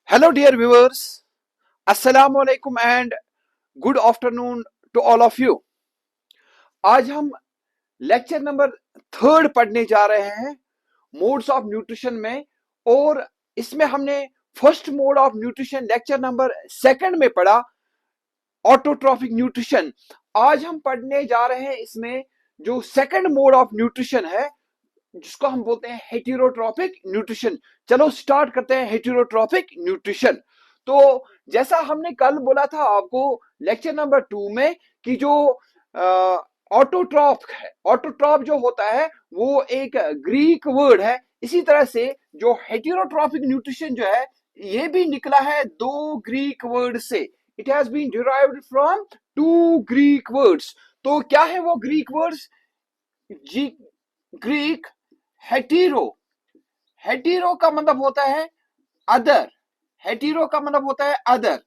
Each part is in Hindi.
Hello, dear viewers. Assalamu alaikum and good afternoon to all of you. आज हम लेक्चर नंबर 3 पढ़ने जा रहे हैं मोड्स ऑफ न्यूट्रिशन में, और इसमें हमने first mode of nutrition lecture number 2 में पढ़ा, ऑटोट्रॉफिक न्यूट्रिशन। आज हम पढ़ने जा रहे हैं इसमें जो सेकंड मोड ऑफ न्यूट्रिशन है, जिसको हम बोलते हैं हेटेरोट्रॉपिक न्यूट्रिशन। चलो स्टार्ट करते हैं हेटेरोट्रॉपिक न्यूट्रिशन। तो जैसा हमने कल बोला था आपको लेक्चर नंबर 2 में कि जो ऑटोट्रॉप है, ऑटोट्रॉप जो होता है वो एक ग्रीक वर्ड है। इसी तरह से जो हेटेरोट्रॉपिक न्यूट्रिशन जो है ये भी निकला है 2 ग्रीक वर्ड से। It has been derived from 2 Greek words. तो क्या है वो Greek words? Greek hetero, hetero का मतलब होता है अदर, हेटेरो का मतलब होता है अदर,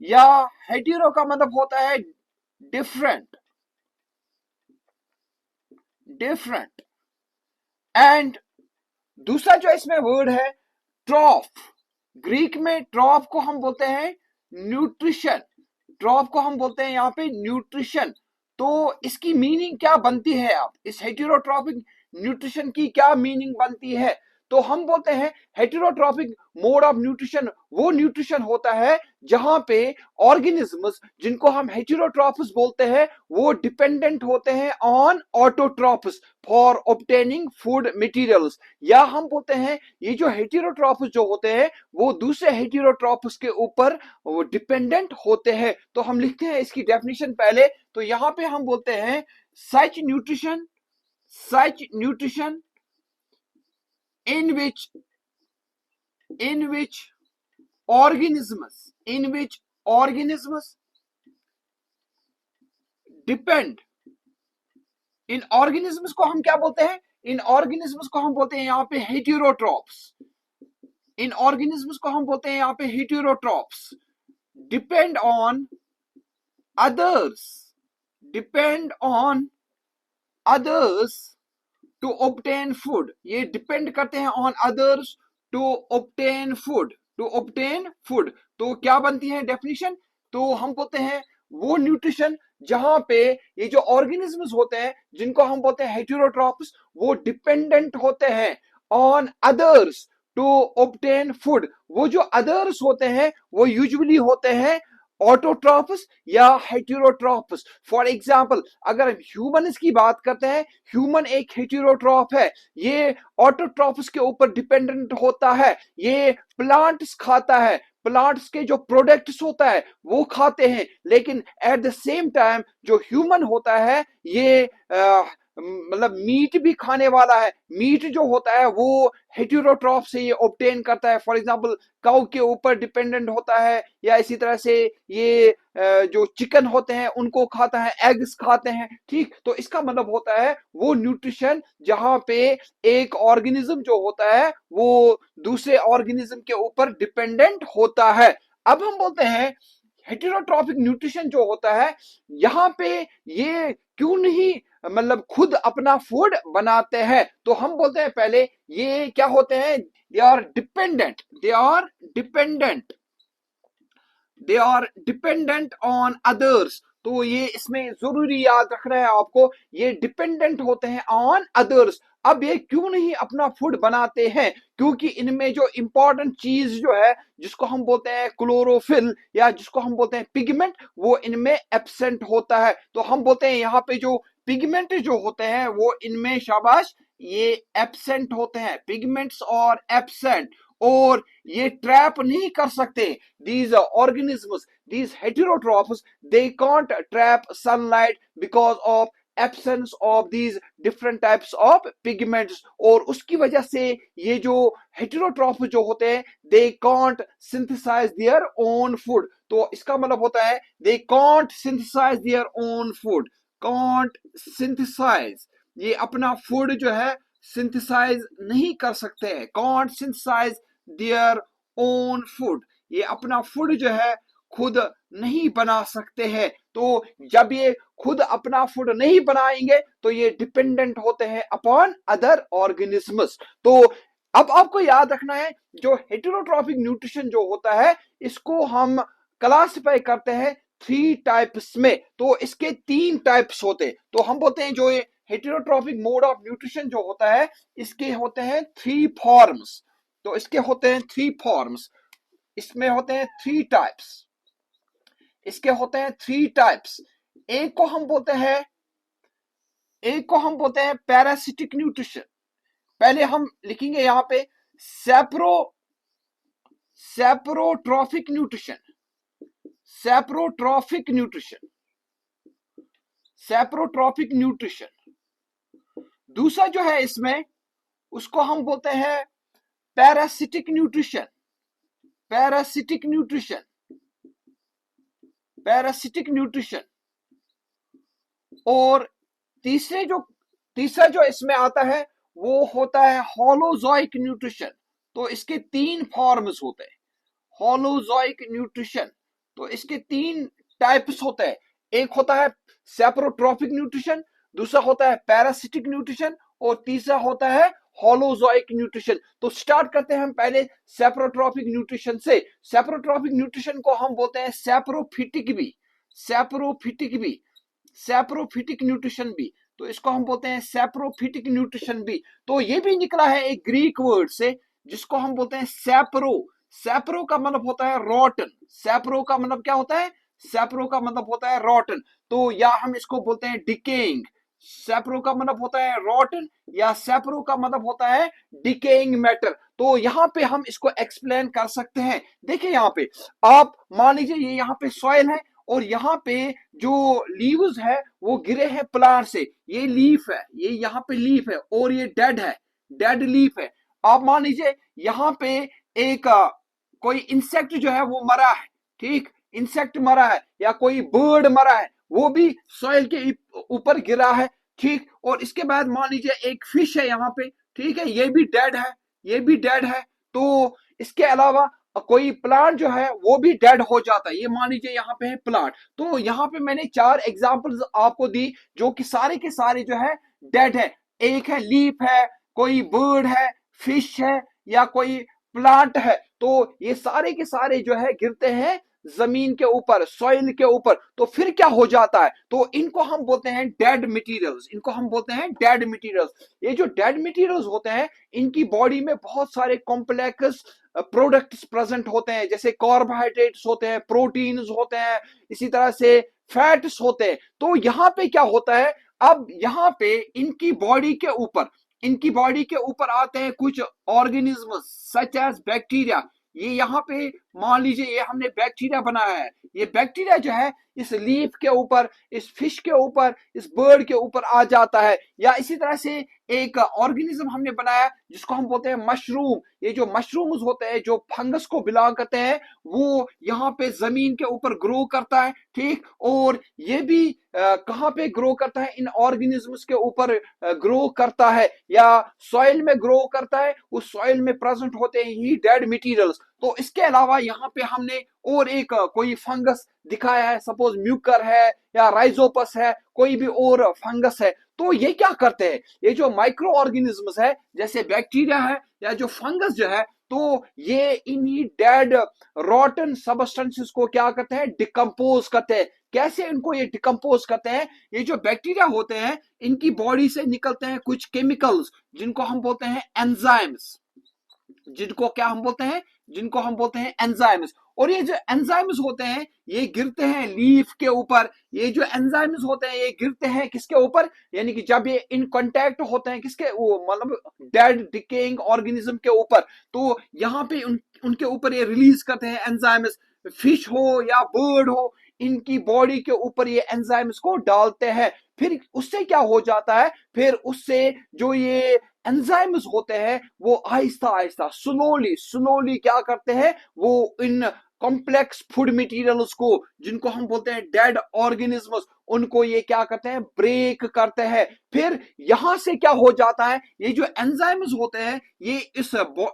या हेटेरो का मतलब होता है डिफरेंट, डिफरेंट। एंड दूसरा जो इसमें वर्ड है ट्रॉफ, ग्रीक में ट्रॉफ को हम बोलते हैं न्यूट्रिशन, ट्रॉफ को हम बोलते हैं यहाँ पे न्यूट्रिशन। तो इसकी मीनिंग क्या बनती है? आप इस हेटेरोट्रॉपिक न्यूट्रिशन की क्या मीनिंग बनती है? तो हम बोलते हैं हेटेरोट्रॉपिक मोड ऑफ न्यूट्रिशन वो न्यूट्रिशन होता है जहां पे ऑर्गेनिजम्स, जिनको हम हेटेरोट्रॉप्स बोलते हैं, वो डिपेंडेंट होते हैं on autotrophs for obtaining food materials. या हम बोलते हैं ये जो हेटेरोट्रॉप्स जो होते हैं वो दूसरे हेटेरोट्रॉप्स के ऊपर वो डिपेंडेंट होते हैं। तो हम लिखते हैं इसकी डेफिनेशन पहले। तो यहां पे हम बोलते हैं such nutrition, such nutrition in which organisms depend, इन organisms को हम क्या बोलते हैं? इन organisms को हम बोलते हैं यहाँ पे heterotrophs, इन organisms को हम बोलते हैं यहाँ पे heterotrophs, depend on others to obtain food। ये डिपेंड करते हैं on others to obtain food, to obtain food। तो क्या बनती है डेफिनेशन? तो हम बोलते हैं वो न्यूट्रिशन जहां पे ये जो ऑर्गेनिजम्स होते हैं, जिनको हम बोलते हैं हेटेरोट्रॉप्स, वो डिपेंडेंट होते हैं on others to obtain food। वो जो अदर्स होते हैं वो यूजुअली होते हैं ऑटोट्रॉप्स या हेटेरोट्रॉप्स। फॉर एग्जाम्पल अगर हम ह्यूमन्स की बात करते हैं, ह्यूमन एक हेटेरोट्रॉप है, ये ऑटोट्रॉप्स के ऊपर डिपेंडेंट होता है, ये प्लांट्स खाता है, प्लांट्स के जो प्रोडक्ट्स होता है वो खाते हैं। लेकिन एट द सेम टाइम जो ह्यूमन होता है ये मतलब मीट भी खाने वाला है। मीट जो होता है वो हेटेरोट्रॉप से ये ऑब्टेन करता है। फॉर एग्जांपल काउ के ऊपर डिपेंडेंट होता है, या इसी तरह से ये जो चिकन होते हैं उनको खाता है, एग्स खाते हैं। ठीक, तो इसका मतलब होता है वो न्यूट्रिशन जहां पे एक ऑर्गेनिज्म जो होता है वो दूसरे ऑर्गेनिज्म के ऊपर डिपेंडेंट होता है। अब हम बोलते हैं हेटेरोट्रॉपिक न्यूट्रिशन जो होता है यहाँ पे ये क्यों नहीं मतलब खुद अपना फूड बनाते हैं? तो हम बोलते हैं पहले ये क्या होते हैं? They are dependent, they are dependent on others. तो ये इसमें जरूरी याद रखना है आपको, ये डिपेंडेंट होते हैं ऑन अदर्स। अब ये क्यों नहीं अपना फूड बनाते हैं? क्योंकि इनमें जो इंपॉर्टेंट चीज जो है जिसको हम बोलते हैं क्लोरोफिल, या जिसको हम बोलते हैं पिगमेंट, वो इनमें एब्सेंट होता है। तो हम बोलते हैं यहाँ पे जो पिगमेंट जो होते हैं वो इनमें शाबाश ये एब्सेंट होते हैं, पिगमेंट्स और एब्सेंट, और ये ट्रैप नहीं कर सकते। these organisms, these heterotrophs, they can't trap sunlight because of absence of these different types of pigments। और उसकी वजह से ये जो heterotrophs जो होते हैं they can't synthesize their own food। तो इसका मतलब होता है they can't synthesize their own food, can't synthesize, ये अपना फूड जो है सिंथेसाइज नहीं कर सकते हैं, can't synthesize their own food, ये अपना फूड जो है खुद नहीं बना सकते हैं। तो जब ये खुद अपना फूड नहीं बनाएंगे तो ये डिपेंडेंट होते हैं अपॉन अदर ऑर्गेनिजम्स। तो अब आपको याद रखना है जो हेटेरोट्रॉफिक न्यूट्रिशन जो होता है इसको हम क्लासिफाई करते हैं 3 टाइप्स में। तो इसके 3 टाइप्स होते हैं। तो हम बोलते हैं जो ये हेटेरोट्रॉफिक मोड ऑफ न्यूट्रिशन जो होता है इसके होते हैं 3 फॉर्म्स। तो इसके होते हैं 3 फॉर्म्स, इसमें होते हैं 3 टाइप्स, इसके होते हैं 3 टाइप्स। एक को हम बोलते हैं पैरासिटिक न्यूट्रिशन। पहले हम लिखेंगे यहां पे सैप्रोट्रॉफिक न्यूट्रिशन, सैप्रोट्रॉफिक न्यूट्रिशन, सैप्रोट्रॉफिक न्यूट्रिशन। दूसरा जो है इसमें उसको हम बोलते हैं parasitic nutrition, parasitic nutrition, parasitic nutrition. और तीसरा जो इसमें आता है वो होता है होलोजोइक न्यूट्रिशन। तो इसके 3 फॉर्म्स होते हैं होलोजोइक न्यूट्रिशन। तो इसके 3 टाइप्स होते हैं। एक होता है सैप्रोट्रॉफिक न्यूट्रिशन, दूसरा होता है पैरासिटिक न्यूट्रिशन और तीसरा होता है होलोजोइक न्यूट्रिशन। तो स्टार्ट करते हैं हम पहले सैप्रोट्रॉफिक न्यूट्रिशन से। सैप्रोट्रॉफिक न्यूट्रिशन को हम बोलते हैं सैप्रोफिटिक भी, सैप्रोफिटिक भी, सैप्रोफिटिक न्यूट्रिशन भी। तो इसको हम बोलते हैं सैप्रोफिटिक न्यूट्रिशन भी। तो ये भी निकला है एक ग्रीक वर्ड से जिसको हम बोलते हैं सैप्रो। सैप्रो का मतलब होता है रॉटन। सैप्रो का मतलब क्या होता है? सैप्रो का मतलब होता है रॉटन। तो या हम इसको बोलते हैं डिकेइंग। सैप्रो का मतलब होता है रॉटन या सैप्रो का मतलब होता है डिकेइंग मैटर। तो यहां पे हम इसको एक्सप्लेन कर सकते हैं। देखिए यहां पे आप मान लीजिए ये यहां पे सॉइल है और यहाँ पे जो लीव्स है वो गिरे हैं प्लांट से। ये लीफ है, ये यहाँ पे लीफ है और ये डेड है, डेड लीफ है। आप मान लीजिए यहाँ पे एक कोई इंसेक्ट जो है वो मरा है, ठीक, इंसेक्ट मरा है या कोई बर्ड मरा है वो भी सॉइल के ऊपर गिरा है, ठीक। और इसके बाद मान लीजिए एक फिश है यहाँ पे, ठीक है, ये भी डेड है, ये भी डेड है। तो इसके अलावा कोई प्लांट जो है वो भी डेड हो जाता है। ये मान लीजिए यहाँ पे है प्लांट। तो यहाँ पे मैंने 4 एग्जांपल्स आपको दी जो कि सारे के सारे जो है डेड है। एक है लीफ है, कोई बर्ड है, फिश है या कोई प्लांट है। तो ये सारे के सारे जो है गिरते हैं जमीन के ऊपर, सॉइल के ऊपर। तो फिर क्या हो जाता है? तो इनको हम बोलते हैं डेड मटेरियल्स, इनको हम बोलते हैं डेड मटेरियल्स। ये जो डेड मटेरियल्स होते हैं इनकी बॉडी में बहुत सारे कॉम्प्लेक्स प्रोडक्ट्स प्रेजेंट होते हैं, जैसे कार्बोहाइड्रेट्स होते हैं, प्रोटीन्स होते हैं, इसी तरह से फैट्स होते हैं। तो यहाँ पे क्या होता है, अब यहाँ पे इनकी बॉडी के ऊपर आते हैं कुछ ऑर्गेनिज्म सच एज बैक्टीरिया। ये यहाँ पे मान लीजिए ये हमने बैक्टीरिया बनाया है। ये बैक्टीरिया जो है इस लीफ के ऊपर, इस फिश के ऊपर, इस बर्ड के ऊपर आ जाता है। या इसी तरह से एक ऑर्गेनिज्म हमने बनाया जिसको हम बोलते हैं मशरूम। ये जो मशरूम्स होते हैं जो फंगस को बिलोंग करते हैं वो यहाँ पे जमीन के ऊपर ग्रो करता है, ठीक। और ये भी कहाँ पे ग्रो करता है? इन ऑर्गेनिजम्स के ऊपर ग्रो करता है या सॉइल में ग्रो करता है। उस सॉइल में प्रेजेंट होते हैं ही डेड मटेरियल्स। तो इसके अलावा यहाँ पे हमने और एक कोई फंगस दिखाया है, सपोज म्यूकर है या राइजोपस है, कोई भी और फंगस है। तो ये क्या करते हैं? ये जो माइक्रो ऑर्गेनिजम्स है जैसे बैक्टीरिया है या जो फंगस जो है, तो ये इन्हीं डेड रॉटन सबस्टेंसेस को क्या करते हैं? डिकम्पोज करते हैं। कैसे इनको ये डिकम्पोज करते हैं? ये जो बैक्टीरिया होते हैं इनकी बॉडी से निकलते हैं कुछ केमिकल्स जिनको हम बोलते हैं एंजाइम्स, जिनको क्या हम बोलते हैं? जिनको हम बोलते हैं एंजाइम्स। और ये जो एंजाइम्स होते हैं ये गिरते हैं लीफ के ऊपर। ये जो एंजाइम्स होते हैं ये गिरते हैं किसके ऊपर? यानी कि जब ये इन कांटेक्ट होते हैं किसके, वो मतलब डेड डिकेइंग ऑर्गेनिज्म के ऊपर, तो यहाँ पे उनके ऊपर ये रिलीज करते हैं एंजाइम्स। फिश हो या बर्ड हो, इनकी बॉडी के ऊपर ये एंजाइम्स को डालते हैं। फिर उससे क्या हो जाता है? फिर उससे जो ये एंजाइम्स होते हैं वो आहिस्ता आहिस्ता स्लोली क्या करते हैं? वो इन कॉम्प्लेक्स फूड मटेरियल्स को, जिनको हम बोलते हैं डेड ऑर्गेनिजम्स, उनको ये क्या करते हैं? ब्रेक करते हैं। फिर यहां से क्या हो जाता है? ये जो एंजाइम्स होते हैं ये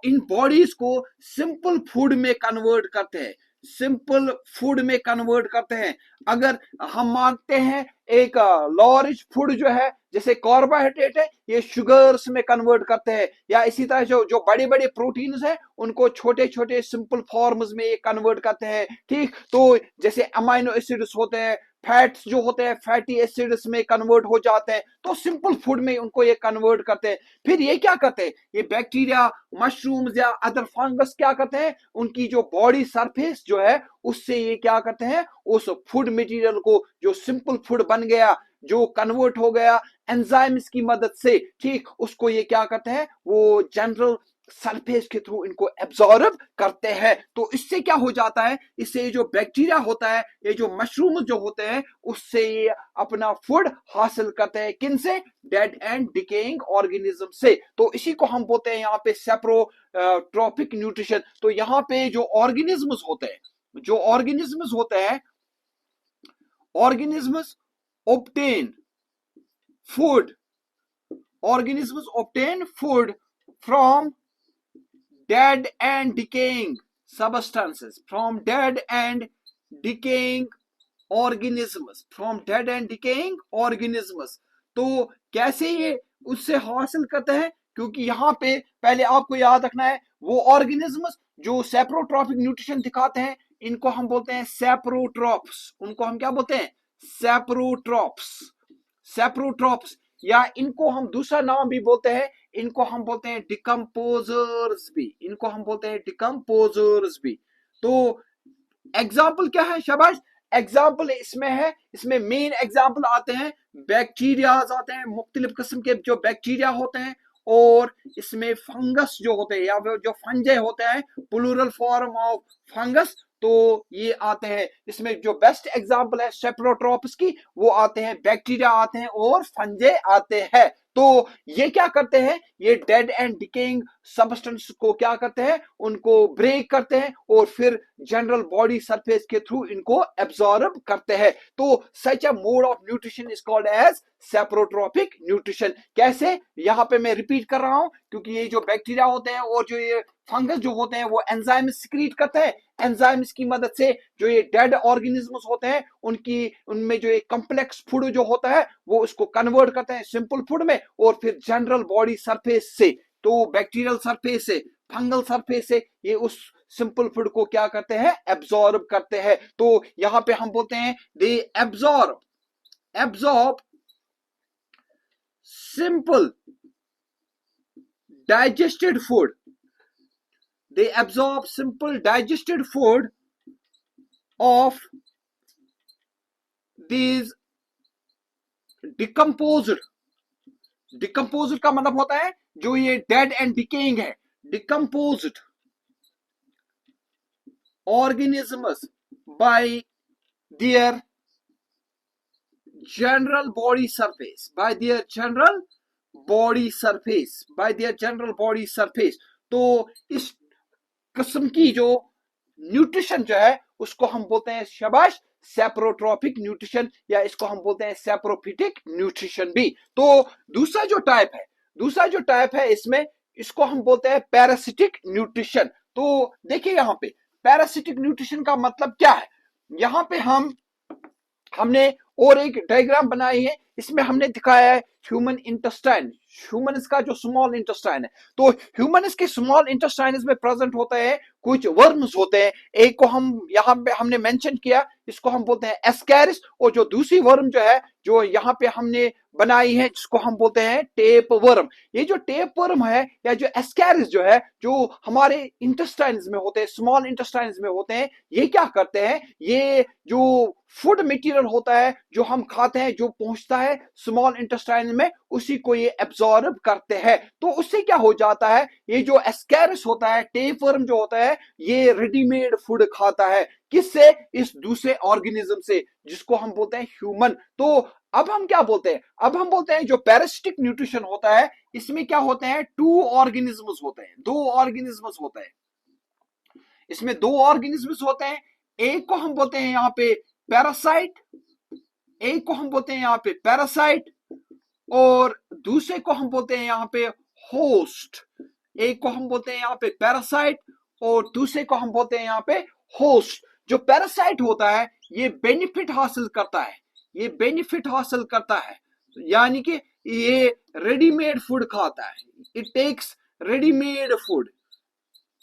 इन बॉडीज को सिंपल फूड में कन्वर्ट करते हैं, सिंपल फूड में कन्वर्ट करते हैं। अगर हम मानते हैं एक लॉ रिच फूड जो है जैसे कार्बोहाइड्रेट है ये शुगर्स में कन्वर्ट करते हैं, या इसी तरह जो जो बड़े बड़े प्रोटीन्स हैं उनको छोटे छोटे सिंपल फॉर्म्स में ये कन्वर्ट करते हैं। ठीक, तो जैसे अमाइनो एसिड्स होते हैं, फैट्स जो होते हैं फैटी एसिड्स में कन्वर्ट हो जाते हैं, तो सिंपल फूड में उनको ये कन्वर्ट करते हैं। फिर ये क्या करते हैं, ये बैक्टीरिया, मशरूम्स या अदर फंगस क्या करते हैं, उनकी जो बॉडी सरफेस जो है उससे ये क्या करते हैं, उस फूड मटेरियल को जो सिंपल फूड बन गया, जो कन्वर्ट हो गया एंजाइम्स की मदद से, ठीक, उसको ये क्या करते हैं, वो जनरल सरफेस के थ्रू इनको एब्जॉर्ब करते हैं। तो इससे क्या हो जाता है, इससे ये जो बैक्टीरिया होता है, ये जो मशरूम जो होते हैं, उससे ये अपना फूड हासिल करते हैं। किन से, डेड एंड डिकेइंग ऑर्गेनिज्म से। तो इसी को हम बोलते हैं यहाँ पे सेप्रोट्रॉपिक न्यूट्रिशन। तो यहाँ पे जो ऑर्गेनिज्म्स होते हैं, जो ऑर्गेनिज्म्स होते हैं, organisms obtain food, organisms obtain food from dead and decaying substances, from dead and decaying organisms, from dead and decaying organisms। तो कैसे ये उससे हासिल करते हैं, क्योंकि यहाँ पे पहले आपको याद रखना है वो ऑर्गेनिज्म्स जो सेप्रोट्रॉपिक न्यूट्रिशन दिखाते हैं इनको हम बोलते हैं सेप्रोट्रॉप्स। उनको हम क्या बोलते हैं, सेप्रोट्रॉप्स। सेप्रोट्रॉप्स, या इनको हम दूसरा नाम भी बोलते हैं, इनको हम बोलते हैं डिकम्पोजर्स भी, इनको हम बोलते हैं डिकम्पोजर्स भी। तो एग्जाम्पल क्या है, शाबाश, एग्जाम्पल इसमें है, इसमें मेन एग्जाम्पल आते हैं बैक्टीरियाज आते हैं, मुख्तलिफ किस्म के जो बैक्टीरिया होते हैं, और इसमें फंगस जो होते हैं या जो फंजे होते हैं, प्लूरल फॉर्म ऑफ फंगस, तो ये आते हैं। इसमें जो बेस्ट एग्जांपल है सेप्रोट्रॉप्स की, वो आते हैं, बैक्टीरिया आते हैं और फंजे आते हैं। तो ये क्या करते हैं, ये डेड एंड डिकेइंग सब्सटेंस को क्या करते हैं, उनको ब्रेक करते हैं और फिर जनरल बॉडी सरफेस के थ्रू इनको एब्जॉर्ब करते हैं। तो such a mode of nutrition is called as saprotrophic nutrition. कैसे, यहां पे मैं रिपीट कर रहा हूं, क्योंकि ये जो बैक्टीरिया होते हैं और जो ये फंगस जो होते हैं वो एंजाइम सिक्रीट करते हैं। एंजाइम्स की मदद से जो ये डेड ऑर्गेनिज्म्स होते हैं उनमें जो ये कॉम्प्लेक्स फूड जो होता है वो उसको कन्वर्ट करते हैं सिंपल फूड में, और फिर जनरल बॉडी सरफेस से, तो बैक्टीरियल सरफेस से, फंगल सरफेस से ये उस सिंपल फूड को क्या करते हैं, एब्जॉर्ब करते हैं। तो यहां पे हम बोलते हैं they absorb simple digested food. They absorb simple digested food of these decomposed का मतलब होता है जो ये डेड एंड डिकेइंग है, decomposed organisms by their general body surface, by their general body surface। तो इस किस्म की जो न्यूट्रिशन जो है उसको हम बोलते हैं, शाबाश, सेप्रोट्रॉपिक न्यूट्रिशन, या इसको हम बोलते हैं सेप्रोफिटिक न्यूट्रिशन भी। तो दूसरा जो टाइप है इसमें, इसको हम बोलते हैं पैरासिटिक न्यूट्रिशन। तो देखिए यहाँ पे पैरासिटिक न्यूट्रिशन का मतलब क्या है, यहाँ पे हमने और एक डायग्राम बनाई है, इसमें हमने दिखाया है ह्यूमन इंटेस्टाइन, ह्यूमन का जो स्मॉल इंटेस्टाइन है। तो ह्यूमन के स्मॉल इंटेस्टाइन में प्रेजेंट होता है कुछ वर्म्स होते हैं, एक को हम यहाँ पे हमने मेंशन किया, इसको हम बोलते हैं एस्कैरिस, और जो दूसरी वर्म जो है जो यहाँ पे हमने बनाई है जिसको हम बोलते हैं टेप वर्म। ये जो टेप वर्म है या जो एस्कैरिस जो है, जो हमारे इंटेस्टाइन्स में होते हैं, स्मॉल इंटेस्टाइन्स में होते हैं, ये क्या करते हैं, ये जो फूड मटेरियल होता है जो हम खाते हैं, जो पहुंचता है स्मॉल इंटेस्टाइन में, उसी को ये एब्जॉर्ब करते हैं। तो उससे क्या हो जाता है, ये जो एस्कैरिस होता है, टेप वर्म जो होता है, ये रेडीमेड फूड खाता है, किससे, इस दूसरे ऑर्गेनिज्म से जिसको हम बोलते हैं ह्यूमन। तो अब हम क्या बोलते हैं, अब हम बोलते हैं जो पैरासिटिक न्यूट्रिशन होता है इसमें क्या होते हैं, दो ऑर्गेनिज्म्स होते हैं, इसमें दो ऑर्गेनिज्म्स होते हैं। एक को हम बोलते हैं यहाँ पे पैरासाइट, और दूसरे को हम बोलते हैं यहाँ पे होस्ट। एक को हम बोलते हैं यहाँ पे पैरासाइट और दूसरे को हम बोलते हैं यहाँ पे होस्ट। जो पैरासाइट होता है ये बेनिफिट हासिल करता है, ये बेनिफिट हासिल करता है, यानी कि ये रेडीमेड फूड खाता है, it takes readymade food,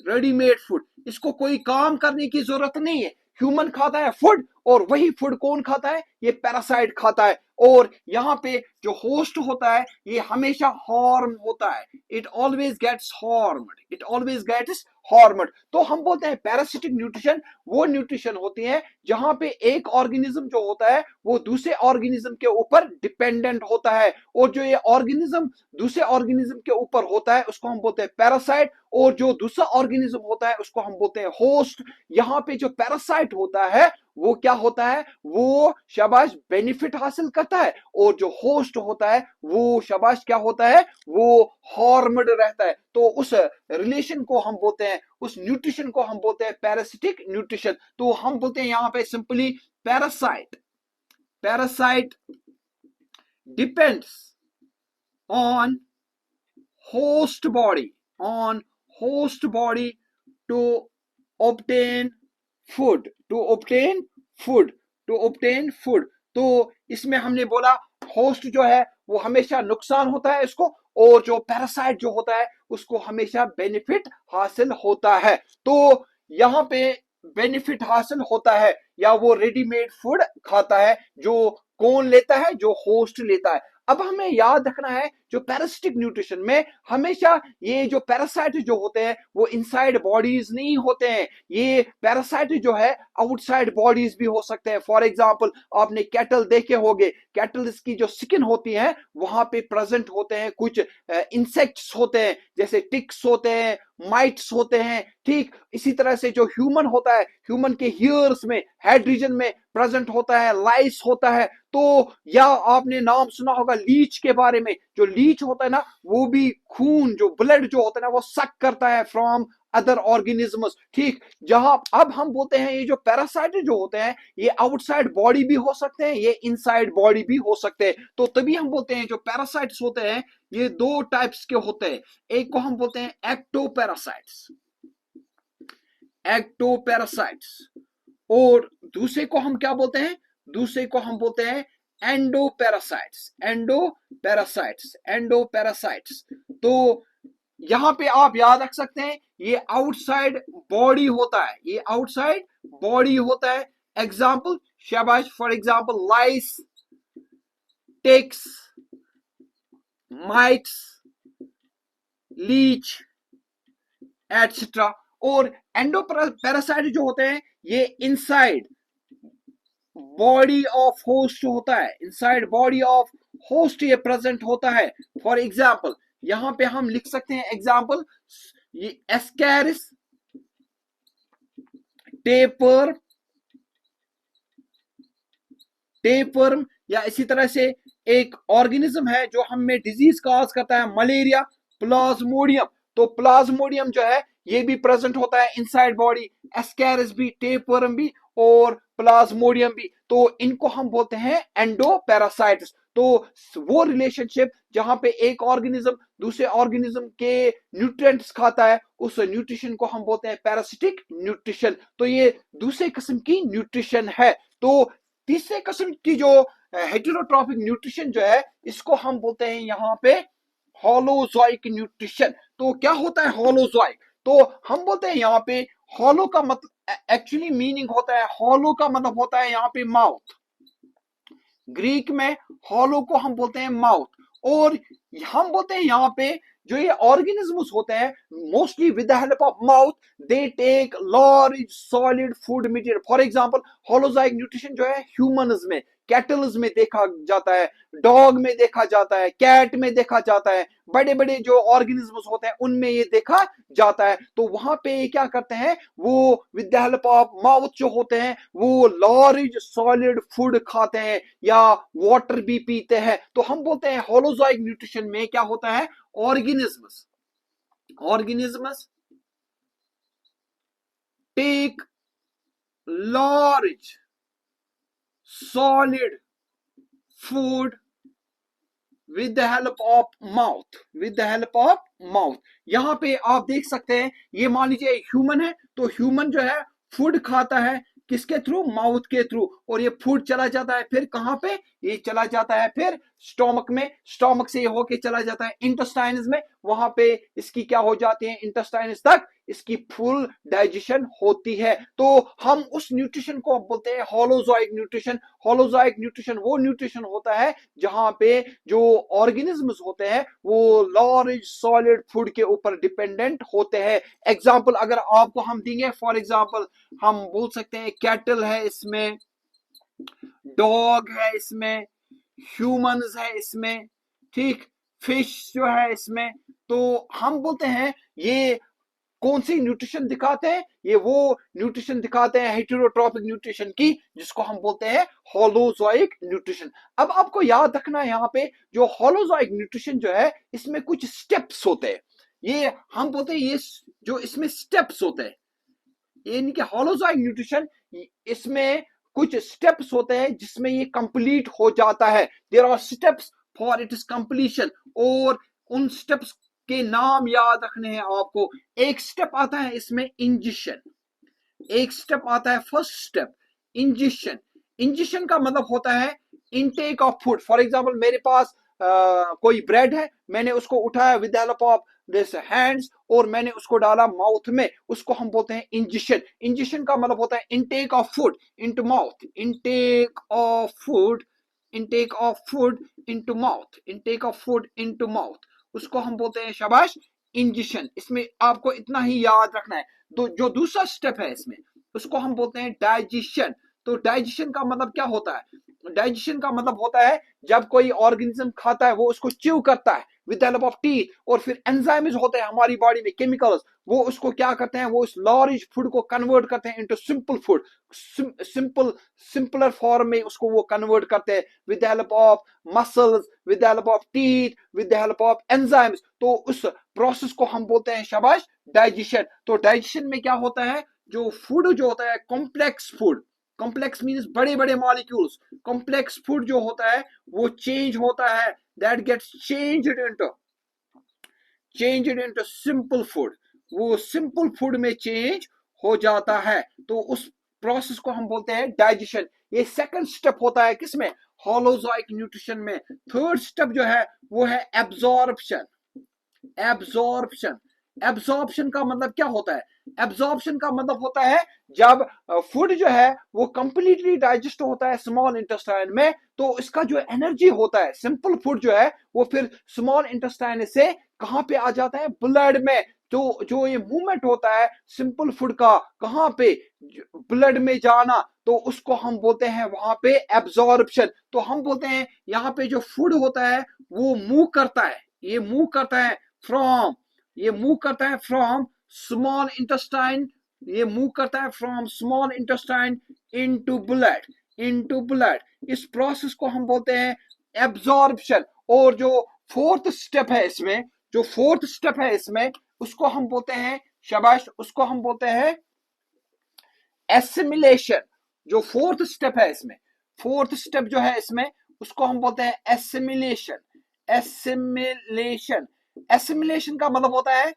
readymade food, इसको कोई काम करने की जरूरत नहीं है। ह्यूमन खाता है फूड, और वही फूड कौन खाता है, ये पैरासाइट खाता है। और यहाँ पे जो होस्ट होता है ये हमेशा हार्म होता है, it always gets harmed, it always gets harmed. तो हम बोलते हैं पैरासिटिक न्यूट्रिशन वो न्यूट्रिशन होती है जहां पे एक ऑर्गेनिज्म जो होता है वो दूसरे ऑर्गेनिज्म के ऊपर डिपेंडेंट होता है, और जो ये ऑर्गेनिज्म दूसरे ऑर्गेनिज्म के ऊपर होता है उसको हम बोलते हैं पैरासाइट, और जो दूसरा ऑर्गेनिज्म होता है उसको हम बोलते हैं होस्ट। यहाँ पे जो पैरासाइट होता है वो क्या होता है, वो शाबाश बेनिफिट हासिल करता है, और जो होस्ट होता है वो शाबाश क्या होता है, वो हार्मड रहता है। तो उस रिलेशन को हम बोलते हैं, उस न्यूट्रिशन को हम बोलते हैं पैरासिटिक न्यूट्रिशन। तो हम बोलते हैं यहां पे simply parasite, parasite depends on host body, on host body to obtain food, to obtain food, to obtain food। तो इसमें हमने बोला होस्ट जो है वो हमेशा नुकसान होता है इसको, और जो पैरासाइट जो होता है उसको हमेशा बेनिफिट हासिल होता है। तो यहाँ पे बेनिफिट हासिल होता है या वो रेडीमेड फूड खाता है, जो कौन लेता है, जो होस्ट लेता है। अब हमें याद रखना है जो पैरासिटिक न्यूट्रिशन में हमेशा ये जो पैरासाइट जो होते हैं वो इनसाइड बॉडीज नहीं होते हैं, ये पैरासाइट जो है आउटसाइड बॉडीज भी हो सकते हैं। फॉर एग्जांपल आपने कैटल देखे होंगे, कैटल की जो स्किन होती है वहां पे प्रेजेंट होते हैं कुछ इंसेक्ट्स होते हैं, जैसे टिक्स होते हैं, माइट्स होते हैं। ठीक इसी तरह से जो ह्यूमन होता है, ह्यूमन के हियर्स में, हेड रीजन में प्रेजेंट होता है लाइस होता है। तो या आपने नाम सुना होगा लीच के बारे में, जो लीच होता है ना वो भी खून जो ब्लड जो होता है ना वो सक करता है फ्रॉम अदर ऑर्गेनिजम्स। ठीक, जहां अब हम बोलते हैं ये जो पैरासाइट जो होते हैं ये आउटसाइड बॉडी भी हो सकते हैं, ये इनसाइड बॉडी भी हो सकते हैं। तो तभी हम बोलते हैं जो पैरासाइट्स होते हैं ये दो टाइप्स के होते हैं, एक को हम बोलते हैं एक्टोपैरासाइट्स, एक्टोपैरासाइट्स, और दूसरे को हम क्या बोलते हैं, दूसरे को हम बोलते हैं एंडोपैरासाइट्स, एंडोपैरासाइट्स, एंडोपैरासाइट्स। तो यहां पे आप याद रख सकते हैं ये आउटसाइड बॉडी होता है, ये आउटसाइड बॉडी होता है। एग्जाम्पल शाबाश, for example lice, ticks, mites, leech etcetera. और एंडोपैरासाइट जो होते हैं ये इनसाइड बॉडी ऑफ होस्ट होता है, इनसाइड बॉडी ऑफ होस्ट ये प्रेजेंट होता है। फॉर एग्जाम्पल यहां पे हम लिख सकते हैं एग्जाम्पल, ये एस्कैरिस, टेपर, टेपवर्म, या इसी तरह से एक ऑर्गेनिज्म है जो हमें डिजीज कॉज करता है मलेरिया, प्लाज्मोडियम। तो प्लाज्मोडियम जो है ये भी प्रेजेंट होता है इनसाइड बॉडी, एस्कैरिस भी, टेपवर्म भी और प्लाज्मोडियम भी। तो इनको हम बोलते हैं एंडोपैरासाइट्स। तो वो रिलेशनशिप जहां पे एक ऑर्गेनिज्म दूसरे ऑर्गेनिज्म के न्यूट्रिएंट्स खाता है उस न्यूट्रिशन को हम बोलते हैं पैरासिटिक न्यूट्रिशन। तो ये दूसरे किस्म की न्यूट्रिशन है। तो तीसरे किस्म की जो हेटेरोट्रॉफिक न्यूट्रिशन जो है इसको हम बोलते हैं यहाँ पे होलोजोइक न्यूट्रिशन। तो क्या होता है होलोजोइक, तो हम बोलते हैं यहाँ पे होलो का मतलब एक्चुअली मीनिंग होता है, होलो का मतलब होता है यहाँ पे माउथ, ग्रीक में होलो को हम बोलते हैं माउथ। और हम बोलते हैं यहाँ पे जो ये ऑर्गेनिजम्स होते हैं mostly with the help of mouth they take large solid food material. For example holozoic nutrition जो है ह्यूमन्स में, कैटल्स में देखा जाता है, डॉग में देखा जाता है, कैट में देखा जाता है, बड़े बड़े जो ऑर्गेनिजम्स होते हैं उनमें ये देखा जाता है। तो वहां पे ये क्या करते हैं, वो with the help of mouth जो होते हैं वो लार्ज सॉलिड फूड खाते हैं या वाटर भी पीते हैं। तो हम बोलते हैं होलोजोइक न्यूट्रिशन में क्या होता है, organisms, organisms take large solid food with the help of mouth, with the help of mouth। यहां पे आप देख सकते हैं ये मान लीजिए ह्यूमन है, तो ह्यूमन जो है फूड खाता है किसके थ्रू, माउथ के थ्रू, और ये फूड चला जाता है फिर कहां पे, ये चला जाता है फिर स्टोमक में, स्टोमक से ये होके चला जाता है इंटेस्टाइन्स में, वहां पे इसकी क्या हो जाती है, इंटेस्टाइन्स तक इसकी फुल डाइजेशन होती है। तो हम उस न्यूट्रिशन को बोलते हैं होलोजोइक न्यूट्रिशन। होलोजोइक न्यूट्रिशन वो न्यूट्रिशन होता है जहां पे जो ऑर्गेनिजम्स होते हैं वो लार्ज सॉलिड फूड के ऊपर डिपेंडेंट होते हैं। एग्जांपल अगर आपको हम देंगे, फॉर एग्जांपल हम बोल सकते हैं कैटल है इसमें, डॉग है इसमें, ह्यूमंस है इसमें, ठीक, फिश जो है इसमें। तो हम बोलते हैं ये कौन सी न्यूट्रिशन दिखाते हैं, ये वो न्यूट्रिशन दिखाते हैं हेटेरोट्रॉपिक न्यूट्रिशन की, जिसको हम बोलते हैं होलोजोइक न्यूट्रिशन। अब आपको याद रखना है यहाँ पे जो होलोजोइक न्यूट्रिशन जो है इसमें कुछ स्टेप्स होते हैं, ये हम बोलते हैं ये जो इसमें स्टेप्स होते हैं, यानी कि होलोजोइक न्यूट्रिशन इसमें कुछ स्टेप्स होते हैं जिसमें ये कंप्लीट हो जाता है। There are steps for its completion, और उन स्टेप्स के नाम याद रखने हैं आपको। एक स्टेप आता है इसमें इंजेक्शन, एक स्टेप आता है फर्स्ट स्टेप इंजेक्शन। इंजेक्शन का मतलब होता है intake of food. For example मेरे पास कोई ब्रेड है, मैंने उसको उठाया with the help of this hands और मैंने उसको डाला माउथ में, उसको हम बोलते हैं इंजेक्शन। इंजेक्शन का मतलब होता है intake of food into mouth, intake of food, intake of food into mouth, intake of food into mouth, उसको हम बोलते हैं शाबाश इंजेक्शन। इसमें आपको इतना ही याद रखना है। जो दूसरा स्टेप है इसमें उसको हम बोलते हैं डाइजेशन। तो डाइजेशन का मतलब क्या होता है, डाइजेशन का मतलब होता है जब कोई ऑर्गेनिज्म खाता है वो उसको च्यू करता है with the help of teeth, और फिर एंजाइम्स होते हैं हमारी बॉडी में, केमिकल्स, वो उसको क्या करते हैं, वो इस लार्ज फूड को कन्वर्ट करते हैं into simple food, simpler form में उसको वो कन्वर्ट करते हैं with the help of muscles, with the help of teeth, with the help of enzymes. तो उस प्रोसेस को हम बोलते हैं शाबाश डाइजेशन। तो डाइजेशन में क्या होता है, जो फूड जो होता है कॉम्प्लेक्स फूड, कॉम्प्लेक्स मीन्स बड़े बड़े मॉलिक्यूल्स, कॉम्प्लेक्स फूड जो होता है वो चेंज होता है, that gets changed into simple food, वो सिंपल फूड में चेंज हो जाता है। तो उस प्रोसेस को हम बोलते हैं डाइजेशन। ये सेकंड स्टेप होता है किसमें, होलोजोइक न्यूट्रिशन में। थर्ड स्टेप जो है वो है एब्जॉर्प्शन। एब्जॉर्प्शन, एब्जॉर्प्शन का मतलब क्या होता है, एब्जॉर्प्शन का मतलब होता है जब फूड जो है वो कंप्लीटली डाइजेस्ट होता है स्मॉल इंटेस्टाइन में, तो इसका जो एनर्जी होता है सिंपल फूड जो है वो फिर स्मॉल इंटेस्टाइन से कहां पे आ जाता है, ब्लड में। तो जो ये मूवमेंट होता है सिंपल फूड का कहां पे, ब्लड में जाना, तो उसको हम बोलते हैं वहां पे एब्जॉर्प्शन। तो हम बोलते हैं यहाँ पे जो फूड होता है वो मूव करता है, ये मूव करता है फ्रॉम, ये मूव करता है फ्रॉम स्मॉल इंटेस्टाइन, ये मूव करता है from small intestine into blood, into blood. इस प्रोसेस को हम बोलते हैं एब्जॉर्प्शन। और जो फोर्थ स्टेप है इसमें, जो फोर्थ स्टेप है इसमें उसको हम बोलते हैं शाबाश, उसको हम बोलते हैं एसिमिलेशन। जो फोर्थ स्टेप है इसमें, फोर्थ स्टेप जो है इसमें उसको हम बोलते हैं एसिमिलेशन। एसिमिलेशन, एसिमिलेशन का मतलब होता है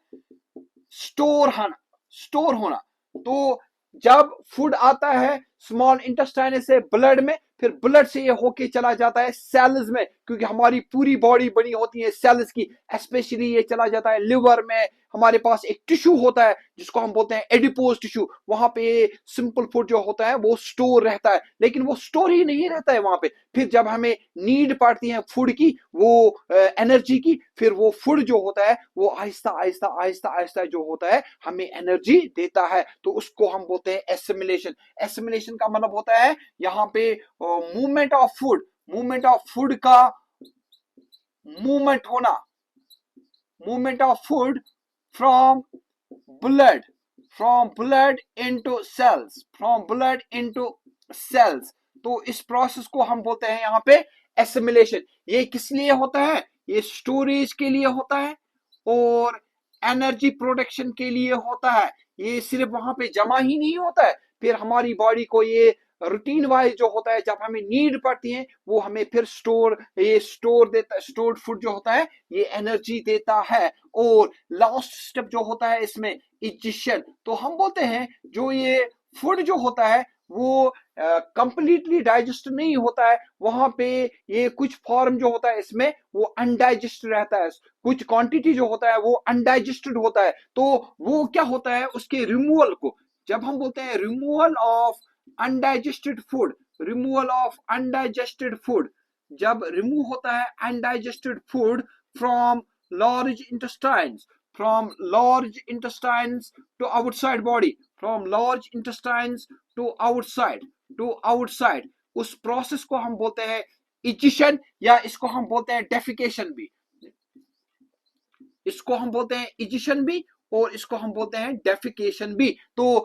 स्टोर होना, स्टोर होना। तो जब फूड आता है स्मॉल इंटेस्टाइन से ब्लड में, फिर ब्लड से ये होके चला जाता है सेल्स में, क्योंकि हमारी पूरी बॉडी बनी होती है सेल्स की, स्पेशली ये चला जाता है लिवर में। हमारे पास एक टिश्यू होता है जिसको हम बोलते हैं एडिपोज टिश्यू, वहां पे सिंपल फूड जो होता है वो स्टोर रहता है, लेकिन वो स्टोर ही नहीं रहता है वहां पे। फिर जब हमें नीड पड़ती है फूड की, वो एनर्जी की, फिर वो फूड जो होता है वो आहिस्ता आहिस्ता आहिस्ता आहिस्ता जो होता है हमें एनर्जी देता है। तो उसको हम बोलते हैं एसिमिलेशन। एसिमिलेशन का मतलब होता है यहाँ पे movement of food, movement of food का मूवमेंट होना, movement of food from blood, from blood into cells, from blood into cells. तो इस प्रोसेस को हम बोलते हैं यहाँ पे एसिमिलेशन। ये किस लिए होता है, ये स्टोरेज के लिए होता है और एनर्जी प्रोडक्शन के लिए होता है। ये सिर्फ वहां पे जमा ही नहीं होता है, फिर हमारी बॉडी को ये रूटीन वाइज जो होता है जब हमें नीड पड़ती है वो हमें फिर स्टोर, ये स्टोर देता है, स्टोर्ड फूड जो होता है ये एनर्जी देता है। और लास्ट स्टेप जो होता है इसमें इजेक्शन। तो हम बोलते हैं जो ये फूड जो होता है वो कंप्लीटली डाइजेस्ट नहीं होता है, वहां पे ये कुछ फॉर्म जो होता है इसमें वो अनडाइजेस्टेड रहता है, कुछ क्वांटिटी जो होता है वो अनडाइजेस्टेड होता है। तो वो क्या होता है, उसके रिमूवल को जब हम बोलते हैं removal of undigested food, removal of undigested food, जब रिमूव होता है undigested food from large intestines, from large intestines to outside body, from large intestines to outside, उस प्रोसेस को हम बोलते हैं इजिशन, या इसको हम बोलते हैं डेफिकेशन भी, इसको हम बोलते हैं इजिशन भी और इसको हम बोलते हैं डेफिकेशन भी। तो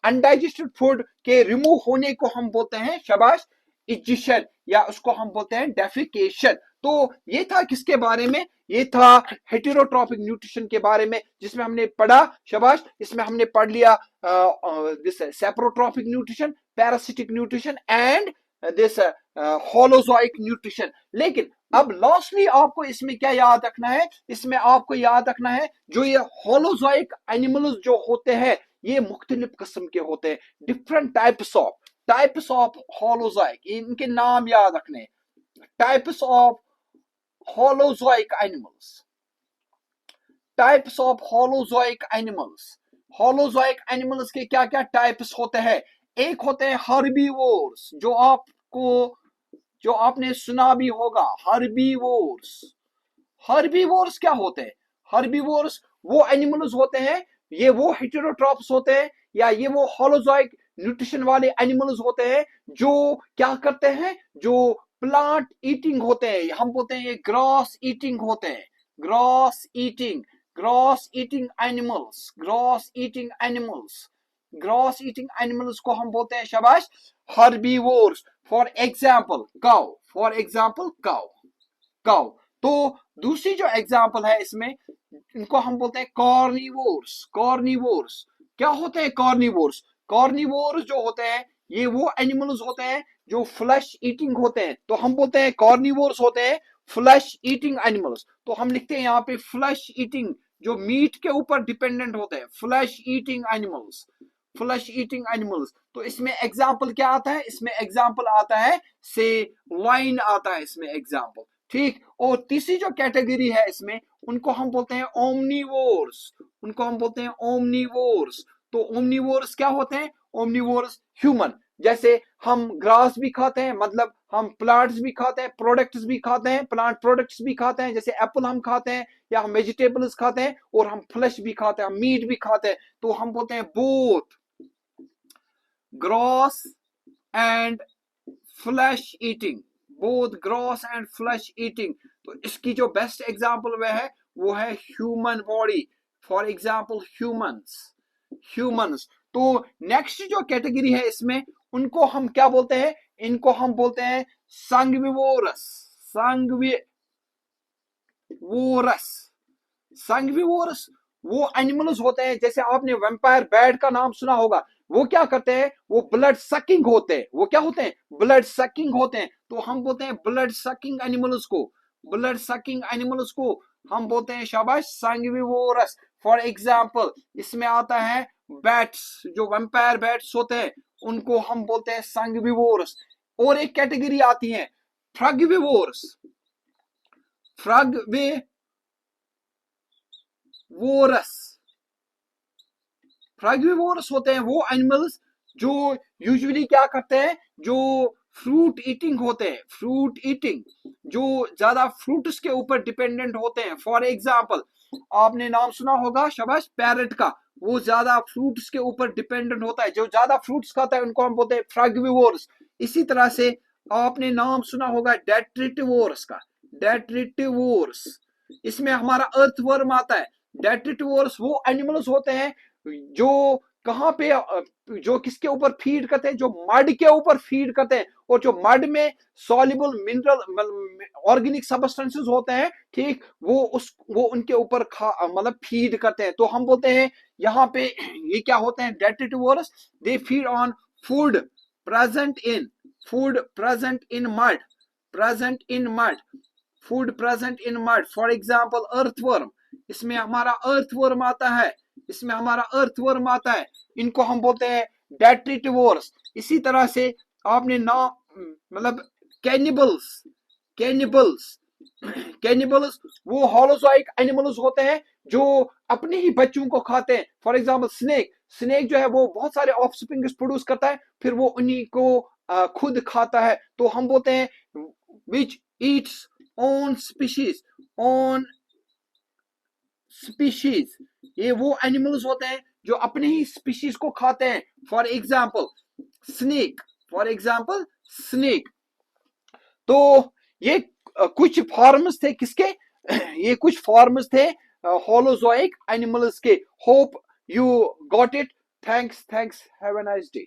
अनडाइजेस्टेड फूड के रिमूव होने को हम बोलते हैं शाबाश इजिशन, या उसको हम बोलते हैं डेफिकेशन। तो ये था किसके बारे में, ये था हेटेरोट्रॉपिक न्यूट्रिशन के बारे में, जिसमें हमने पढ़ा शाबाश, इसमें हमने पढ़ लिया this saprotrophic nutrition, parasitic nutrition and this holozoic nutrition. लेकिन अब लास्टली आपको इसमें क्या याद रखना है, इसमें आपको याद रखना है जो ये होलोजोइक एनिमल्स जो होते हैं ये मुख्तलिफ किस्म के होते हैं, डिफरेंट टाइप्स ऑफ होलोजोइक, इनके नाम याद रखने, types of holozoic animals, types of holozoic animals. Holozoic animals के क्या क्या टाइप्स होते हैं, एक होते हैं हर्बीवोर्स, जो आपने सुना भी होगा, हर्बीवोर्स। हर्बीवोर्स क्या होते हैं, हर्बीवोर्स वो एनिमल्स होते हैं, ये वो हेटेरोट्रॉप्स होते हैं, या ये वो होलोजोइक न्यूट्रिशन वाले एनिमल्स होते हैं जो क्या करते हैं, जो प्लांट ईटिंग होते हैं, हम बोलते हैं ये ग्रास ईटिंग होते हैं, grass eating animals, grass eating animals को हम बोलते हैं शाबाश हर्बीवोर्स। For example cow. तो दूसरी जो एग्जाम्पल है इसमें, इनको हम बोलते हैं कॉर्निवोर्स। क्या होते हैं कॉर्निवोर्स जो होते हैं ये वो एनिमल्स होते हैं जो फ्लैश ईटिंग होते हैं, तो हम बोलते हैं कॉर्निवोर्स होते हैं फ्लैश ईटिंग एनिमल्स। तो हम लिखते हैं यहाँ पे फ्लैश ईटिंग, जो मीट के ऊपर डिपेंडेंट होते हैं, फ्लैश ईटिंग एनिमल्स। तो इसमें एग्जाम्पल क्या आता है, इसमें एग्जाम्पल आता है से लाइन आता है इसमें एग्जाम्पल, ठीक। और तीसरी जो कैटेगरी है इसमें, उनको हम बोलते हैं ओमनीवोर्स, तो ओमनीवोर्स क्या होते हैं, ओमनीवोर्स ह्यूमन, जैसे हम ग्रास भी खाते हैं, मतलब हम प्लांट्स भी खाते हैं, प्रोडक्ट्स भी खाते हैं, प्लांट प्रोडक्ट्स भी खाते हैं, जैसे एप्पल हम खाते हैं, या हम वेजिटेबल्स खाते हैं, और हम फ्लैश भी खाते हैं, हम मीट भी खाते हैं। तो हम बोलते हैं both gross and flesh eating, तो इसकी जो बेस्ट एग्जांपल वो है human body, for example humans. तो नेक्स्ट जो कैटेगरी है इसमें, उनको हम क्या बोलते हैं, इनको हम बोलते हैं संगविवोरस। वो एनिमल्स होते हैं, जैसे आपने वैम्पायर बैट का नाम सुना होगा, वो क्या करते हैं, वो ब्लड सकिंग होते हैं, वो क्या होते हैं, ब्लड सकिंग होते हैं। तो हम बोलते हैं ब्लड सकिंग एनिमल्स को हम बोलते हैं शाबाश संगविवोरस। फॉर एग्जाम्पल इसमें आता है बैट्स, जो वैम्पायर बैट्स होते हैं उनको हम बोलते हैं संगविवोरस। और एक कैटेगरी आती है फ्रगविवोरस होते हैं वो एनिमल्स जो यूजुअली क्या करते हैं, जो फ्रूट ईटिंग होते हैं, जो ज्यादा फ्रूट्स के ऊपर डिपेंडेंट होते हैं। फॉर एग्जाम्पल आपने नाम सुना होगा शाबाश पैरेट का, वो ज्यादा फ्रूट्स के ऊपर डिपेंडेंट होता है, जो ज्यादा फ्रूट्स खाता है उनको हम बोलते हैं फ्रगविवोर्स। इसी तरह से आपने नाम सुना होगा डेट्रिटिवोर्स का, इसमें हमारा अर्थवर्म आता है। डेट्रिटिवोर्स वो एनिमल्स होते हैं जो कहां पे, जो किसके ऊपर फीड करते हैं, जो मड के ऊपर फीड करते हैं, और जो मड में सॉल्युबल मिनरल ऑर्गेनिक सब्सटेंसेस होते हैं, ठीक, वो उनके ऊपर मतलब फीड करते हैं। तो हम बोलते हैं यहाँ पे ये क्या होते हैं, detritivores, they feed on food present in mud, for example earthworm, इसमें हमारा अर्थवर्म आता है, इनको हम बोलते हैं डेट्रिटिवोर्स। इसी तरह से आपने नाम मतलब कैनिबल्स, कैनिबल्स, कैनिबल्स वो होलोजोइक एनिमल्स होते हैं जो अपने ही बच्चों को खाते हैं। फॉर एग्जांपल स्नेक, स्नेक जो है वो बहुत सारे ऑफस्प्रिंग्स प्रोड्यूस करता है, फिर वो उन्हीं को खुद खाता है। तो हम बोलते हैं which eats own species, own species. ये वो एनिमल्स होते हैं जो अपने ही स्पीशीज को खाते हैं। For example snake, for example snake. तो ये कुछ फॉर्म्स थे किसके, ये कुछ फॉर्म्स थे होलोजोइक एनिमल्स के। Hope you got it. Thanks, have a nice day.